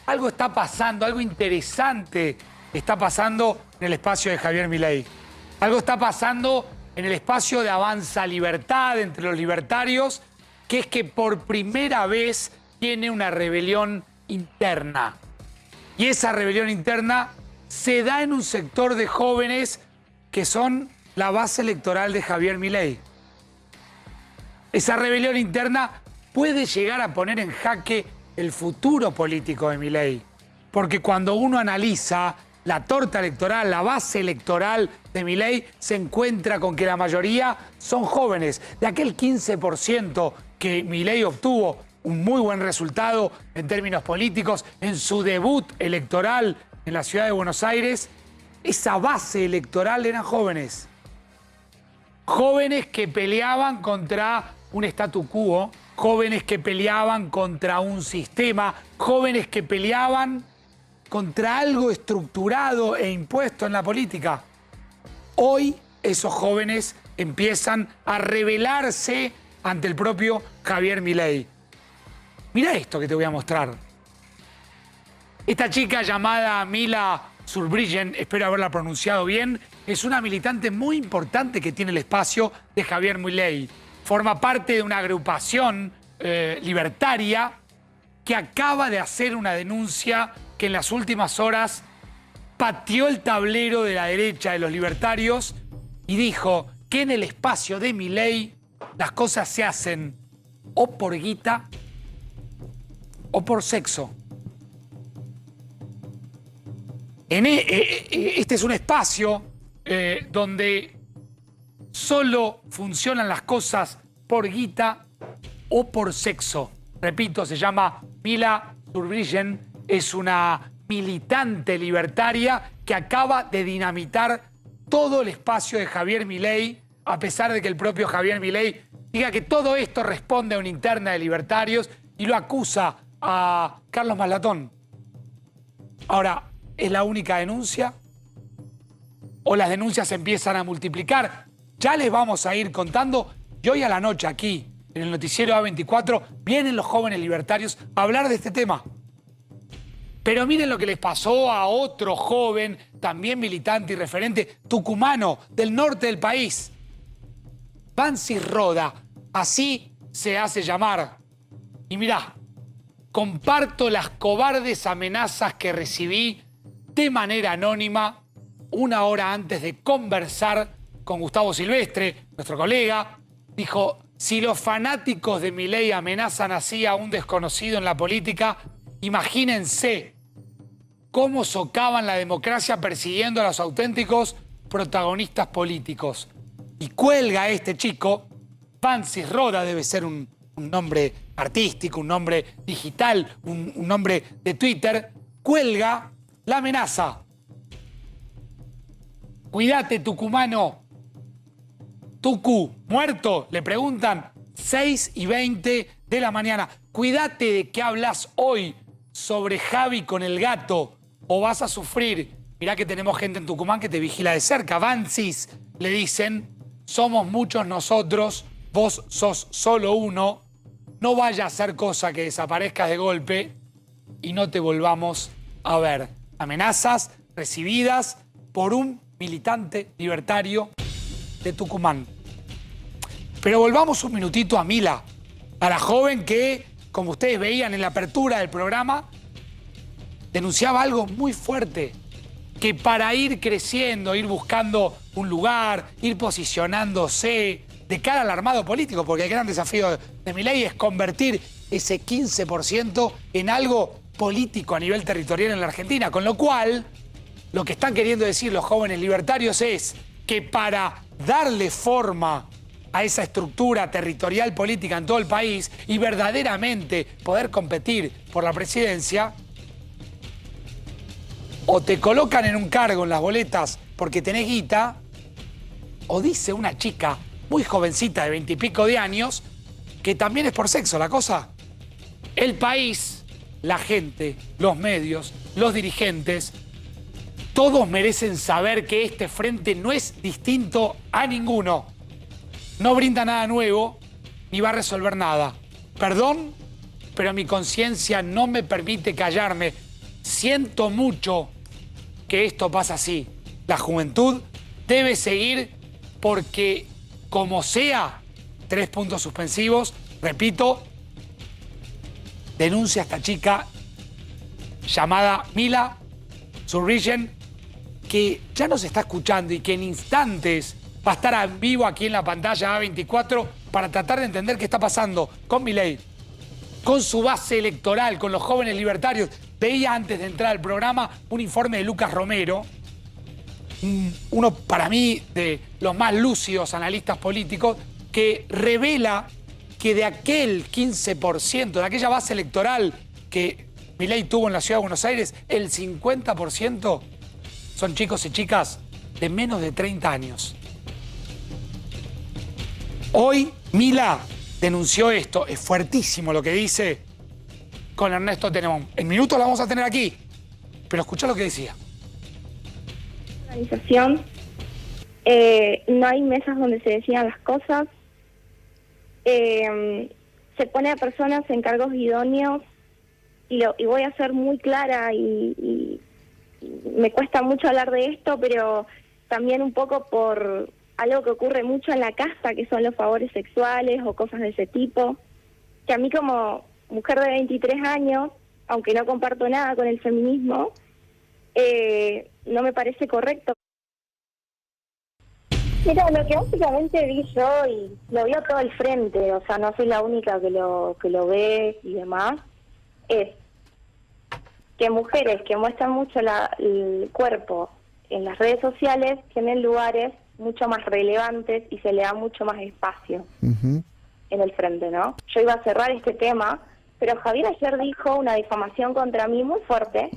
algo está pasando, algo interesante está pasando en el espacio de Javier Milei. Algo está pasando en el espacio de Avanza Libertad entre los libertarios, que es que por primera vez tiene una rebelión interna. Y esa rebelión interna se da en un sector de jóvenes que son la base electoral de Javier Milei. Esa rebelión interna puede llegar a poner en jaque el futuro político de Milei. Porque cuando uno analiza la torta electoral, la base electoral de Milei, se encuentra con que la mayoría son jóvenes. De aquel 15% que Milei obtuvo un muy buen resultado en términos políticos en su debut electoral en la ciudad de Buenos Aires, esa base electoral eran jóvenes. Jóvenes que peleaban contra un statu quo, jóvenes que peleaban contra un sistema, jóvenes que peleaban contra algo estructurado e impuesto en la política. Hoy esos jóvenes empiezan a rebelarse ante el propio Javier Milei. Mirá esto que te voy a mostrar. Esta chica llamada Mila Surbriggen, espero haberla pronunciado bien, es una militante muy importante que tiene el espacio de Javier Milei. Forma parte de una agrupación libertaria que acaba de hacer una denuncia que en las últimas horas pateó el tablero de la derecha de los libertarios y dijo que en el espacio de Milei las cosas se hacen o por guita o por sexo. Este es un espacio donde solo funcionan las cosas por guita o por sexo. Repito, se llama Mila Surbriggen, es una militante libertaria que acaba de dinamitar todo el espacio de Javier Milei, a pesar de que el propio Javier Milei diga que todo esto responde a una interna de libertarios y lo acusa a Carlos Maslatón. Ahora, ¿es la única denuncia? ¿O las denuncias empiezan a multiplicar? Ya les vamos a ir contando. Y hoy a la noche aquí, en el noticiero A24, vienen los jóvenes libertarios a hablar de este tema. Pero miren lo que les pasó a otro joven, también militante y referente tucumano del norte del país. Vansis Roda, así se hace llamar. Y mirá, comparto las cobardes amenazas que recibí de manera anónima una hora antes de conversar con Gustavo Silvestre, nuestro colega. Dijo, si los fanáticos de Milei amenazan así a un desconocido en la política, imagínense cómo socavan la democracia persiguiendo a los auténticos protagonistas políticos. Y cuelga este chico, Vansis Roda, debe ser un nombre artístico, un nombre digital, un nombre de Twitter, cuelga la amenaza. Cuídate, tucumano. Tucu, muerto, le preguntan, 6:20 de la mañana. Cuídate de qué hablas hoy sobre Javi con el gato o vas a sufrir. Mirá que tenemos gente en Tucumán que te vigila de cerca. Vansis, le dicen, somos muchos nosotros, vos sos solo uno. No vaya a hacer cosa que desaparezcas de golpe y no te volvamos a ver. Amenazas recibidas por un militante libertario de Tucumán. Pero volvamos un minutito a Mila, a la joven que, como ustedes veían en la apertura del programa, denunciaba algo muy fuerte, que para ir creciendo, ir buscando un lugar, ir posicionándose de cara al armado político, porque el gran desafío de Milei es convertir ese 15% en algo político a nivel territorial en la Argentina, con lo cual lo que están queriendo decir los jóvenes libertarios es que para darle forma a esa estructura territorial política en todo el país y verdaderamente poder competir por la presidencia, o te colocan en un cargo en las boletas porque tenés guita, o dice una chica muy jovencita de 20 y pico de años, que también es por sexo la cosa. El país, la gente, los medios, los dirigentes, todos merecen saber que este frente no es distinto a ninguno. No brinda nada nuevo, ni va a resolver nada. Perdón, pero mi conciencia no me permite callarme. siento mucho que esto pasa así. La juventud debe seguir porque, como sea, 3 puntos suspensivos, repito, denuncia a esta chica llamada Mila Surrigen, que ya nos está escuchando y que en instantes va a estar en vivo aquí en la pantalla A24 para tratar de entender qué está pasando con Milei, con su base electoral, con los jóvenes libertarios. Veía antes de entrar al programa un informe de Lucas Romero, uno para mí de los más lúcidos analistas políticos, que revela que de aquel 15%, de aquella base electoral que Milei tuvo en la Ciudad de Buenos Aires, el 50% son chicos y chicas de menos de 30 años. Hoy Mila denunció esto, es fuertísimo lo que dice, con Ernesto Tenenbaum. En minutos la vamos a tener aquí, pero escuchá lo que decía. Organización, no hay mesas donde se decidan las cosas, se pone a personas en cargos idóneos y voy a ser muy clara y me cuesta mucho hablar de esto, pero también un poco por algo que ocurre mucho en la casa, que son los favores sexuales o cosas de ese tipo, que a mí como mujer de 23 años, aunque no comparto nada con el feminismo, no me parece correcto. Mira, lo que básicamente vi yo, y lo vio todo el frente, o sea, no soy la única que lo ve y demás, es que mujeres que muestran mucho el cuerpo en las redes sociales tienen lugares mucho más relevantes y se le da mucho más espacio en el frente, ¿no? Yo iba a cerrar este tema, pero Javier ayer dijo una difamación contra mí muy fuerte,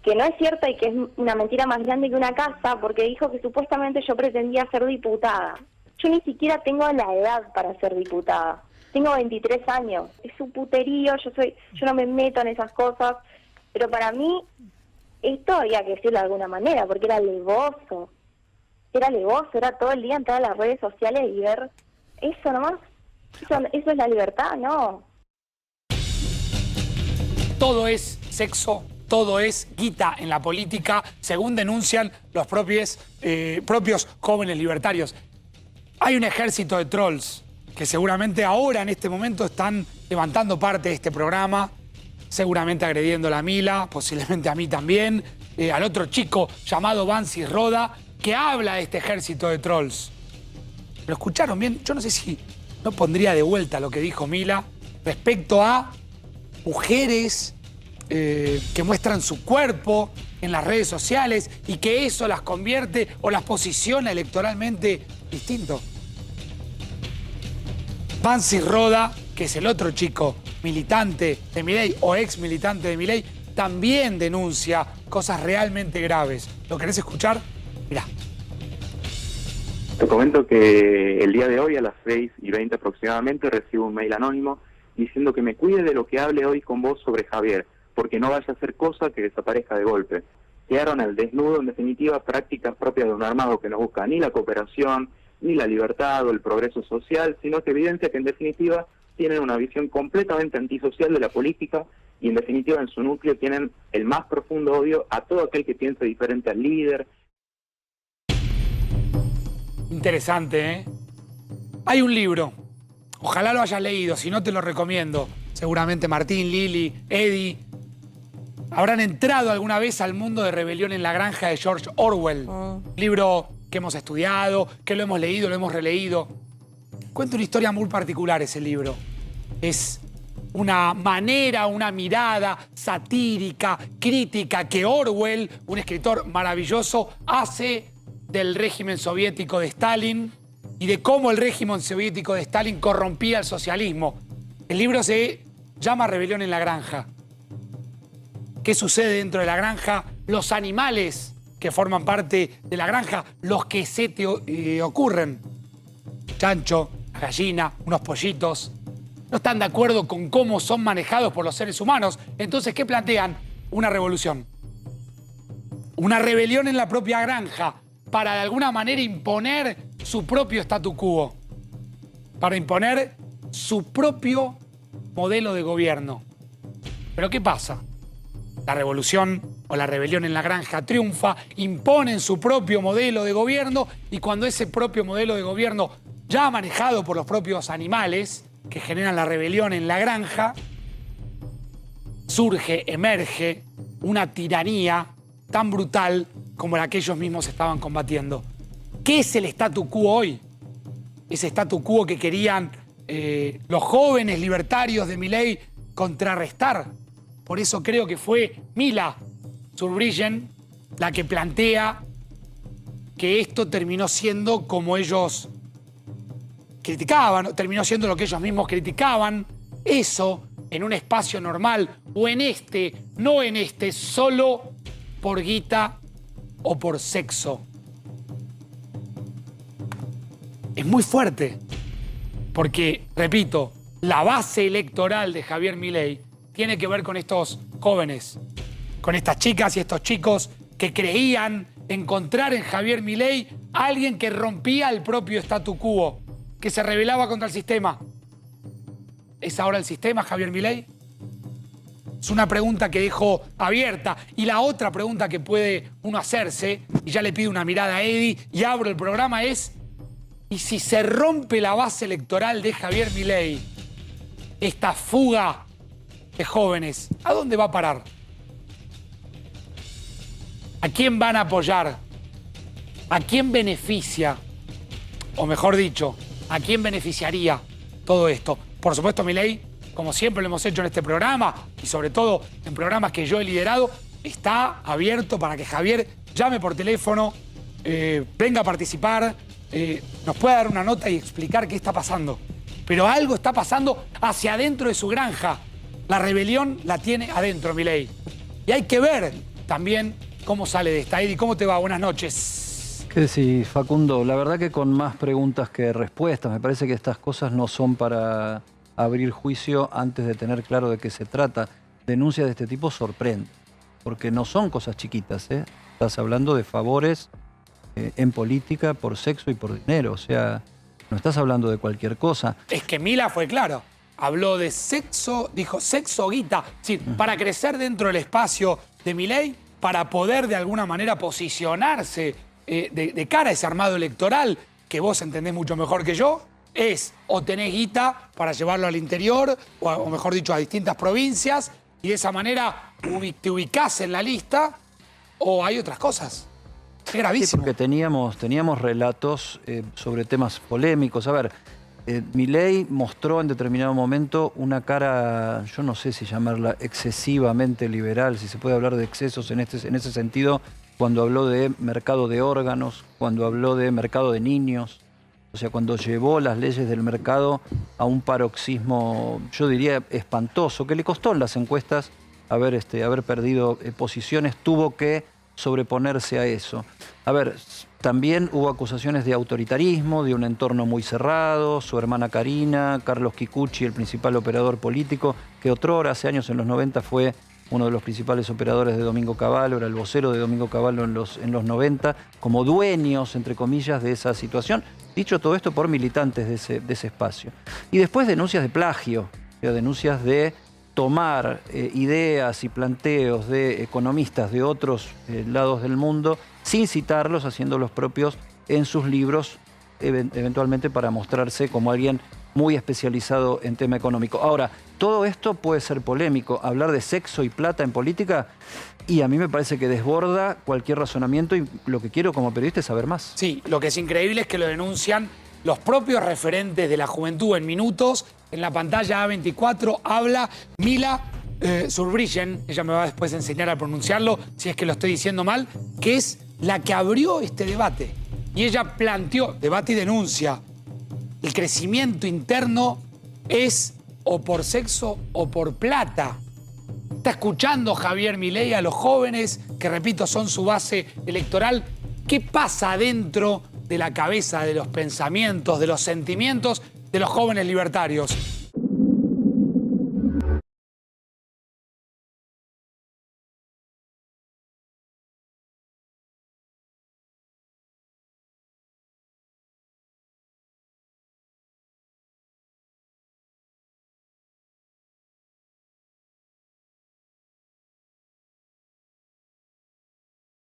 que no es cierta y que es una mentira más grande que una casa, porque dijo que supuestamente yo pretendía ser diputada. Yo ni siquiera tengo la edad para ser diputada. Tengo 23 años. Es un puterío, yo no me meto en esas cosas, pero para mí esto había que decirlo de alguna manera, porque era levoso. Era todo el día entrar a las redes sociales y ver eso nomás. Eso es la libertad, ¿no? Todo es sexo, todo es guita en la política, según denuncian los propios jóvenes libertarios. Hay un ejército de trolls que seguramente ahora, en este momento, están levantando parte de este programa, seguramente agrediendo a la Mila, posiblemente a mí también, al otro chico llamado Bansi Roda, que habla de este ejército de trolls. ¿Lo escucharon bien? Yo no sé si no pondría de vuelta lo que dijo Mila respecto a mujeres que muestran su cuerpo en las redes sociales y que eso las convierte o las posiciona electoralmente distinto. Bansi Roda, que es el otro chico militante de Milei o ex militante de Milei, también denuncia cosas realmente graves. ¿Lo querés escuchar? Mirá. Te comento que el día de hoy a las 6:20 aproximadamente recibo un mail anónimo diciendo que me cuide de lo que hable hoy con vos sobre Javier, porque no vaya a hacer cosa que desaparezca de golpe. Quedaron al desnudo, en definitiva, prácticas propias de un armado que no busca ni la cooperación, ni la libertad o el progreso social, sino que evidencia que en definitiva tienen una visión completamente antisocial de la política y en definitiva en su núcleo tienen el más profundo odio a todo aquel que piense diferente al líder. Interesante, ¿eh? Hay un libro, ojalá lo hayas leído, si no te lo recomiendo. Seguramente Martín, Lili, Eddie habrán entrado alguna vez al mundo de Rebelión en la Granja de George Orwell. Libro que hemos estudiado, que lo hemos leído, lo hemos releído. Cuenta una historia muy particular ese libro. Es una manera, una mirada satírica, crítica que Orwell, un escritor maravilloso, hace del régimen soviético de Stalin y de cómo el régimen soviético de Stalin corrompía el socialismo. El libro se llama Rebelión en la Granja. ¿Qué sucede dentro de la granja? Los animales que forman parte de la granja, los que se te ocurren. Chancho, gallina, unos pollitos. No están de acuerdo con cómo son manejados por los seres humanos. Entonces, ¿qué plantean? Una revolución. Una rebelión en la propia granja para de alguna manera imponer su propio statu quo. Para imponer su propio modelo de gobierno. ¿Pero qué pasa? la revolución o la rebelión en la granja triunfa, imponen su propio modelo de gobierno y cuando ese propio modelo de gobierno, ya manejado por los propios animales que generan la rebelión en la granja, surge, emerge una tiranía tan brutal como la que ellos mismos estaban combatiendo. ¿Qué es el statu quo hoy? Ese statu quo que querían los jóvenes libertarios de Milei contrarrestar. Por eso creo que fue Mila Surbrigen la que plantea que esto terminó siendo como ellos criticaban, terminó siendo lo que ellos mismos criticaban. Eso en un espacio normal o en este, no en este, solo por guita o por sexo. Es muy fuerte, porque, repito, la base electoral de Javier Milei tiene que ver con estos jóvenes, con estas chicas y estos chicos que creían encontrar en Javier Milei a alguien que rompía el propio statu quo, que se rebelaba contra el sistema. ¿Es ahora el sistema Javier Milei? Es una pregunta que dejo abierta. Y la otra pregunta que puede uno hacerse, y ya le pido una mirada a Eddie y abro el programa, es: ¿y si se rompe la base electoral de Javier Milei, esta fuga de jóvenes, a dónde va a parar? ¿A quién van a apoyar? ¿A quién beneficia? O mejor dicho, ¿a quién beneficiaría todo esto? Por supuesto, Milei, como siempre lo hemos hecho en este programa, y sobre todo en programas que yo he liderado, está abierto para que Javier llame por teléfono, venga a participar, nos pueda dar una nota y explicar qué está pasando. Pero algo está pasando hacia adentro de su granja. La rebelión la tiene adentro, Milei. Y hay que ver también cómo sale de esta. Eddie, ¿cómo te va? Buenas noches. ¿Qué decís, Facundo? La verdad que con más preguntas que respuestas. Me parece que estas cosas no son para abrir juicio antes de tener claro de qué se trata. Denuncias de este tipo sorprenden, porque no son cosas chiquitas, ¿eh? Estás hablando de favores en política por sexo y por dinero. O sea, no estás hablando de cualquier cosa. Es que Mila fue claro. Habló de sexo, dijo sexo guita. Sí, para crecer dentro del espacio de Milei, para poder de alguna manera posicionarse de cara a ese armado electoral que vos entendés mucho mejor que yo, es o tenés guita para llevarlo al interior, o mejor dicho, a distintas provincias, y de esa manera te ubicás en la lista, o hay otras cosas. Es gravísimo. Sí, porque teníamos relatos sobre temas polémicos. A ver, Milei mostró en determinado momento una cara, yo no sé si llamarla excesivamente liberal, si se puede hablar de excesos en ese sentido, cuando habló de mercado de órganos, cuando habló de mercado de niños. O sea, cuando llevó las leyes del mercado a un paroxismo, yo diría, espantoso, que le costó en las encuestas haber perdido posiciones, tuvo que sobreponerse a eso. A ver, también hubo acusaciones de autoritarismo, de un entorno muy cerrado, su hermana Karina, Carlos Kikuchi, el principal operador político, que otrora, hace años, en los 90, fue uno de los principales operadores de Domingo Cavallo, era el vocero de Domingo Cavallo en los 90, como dueños, entre comillas, de esa situación. Dicho todo esto por militantes de ese espacio. Y después denuncias de plagio, o sea, denuncias de tomar ideas y planteos de economistas de otros lados del mundo sin citarlos, haciendo los propios en sus libros, eventualmente para mostrarse como alguien muy especializado en tema económico. Ahora, todo esto puede ser polémico. Hablar de sexo y plata en política, y a mí me parece que desborda cualquier razonamiento, y lo que quiero como periodista es saber más. Sí, lo que es increíble es que lo denuncian los propios referentes de la juventud en minutos. En la pantalla A24 habla Mila Surbrigen, ella me va después a enseñar a pronunciarlo, si es que lo estoy diciendo mal, que es la que abrió este debate. Y ella planteó, debate y denuncia, el crecimiento interno es o por sexo o por plata. Está escuchando Javier Milei a los jóvenes, que repito, son su base electoral. ¿Qué pasa dentro de la cabeza, de los pensamientos, de los sentimientos de los jóvenes libertarios?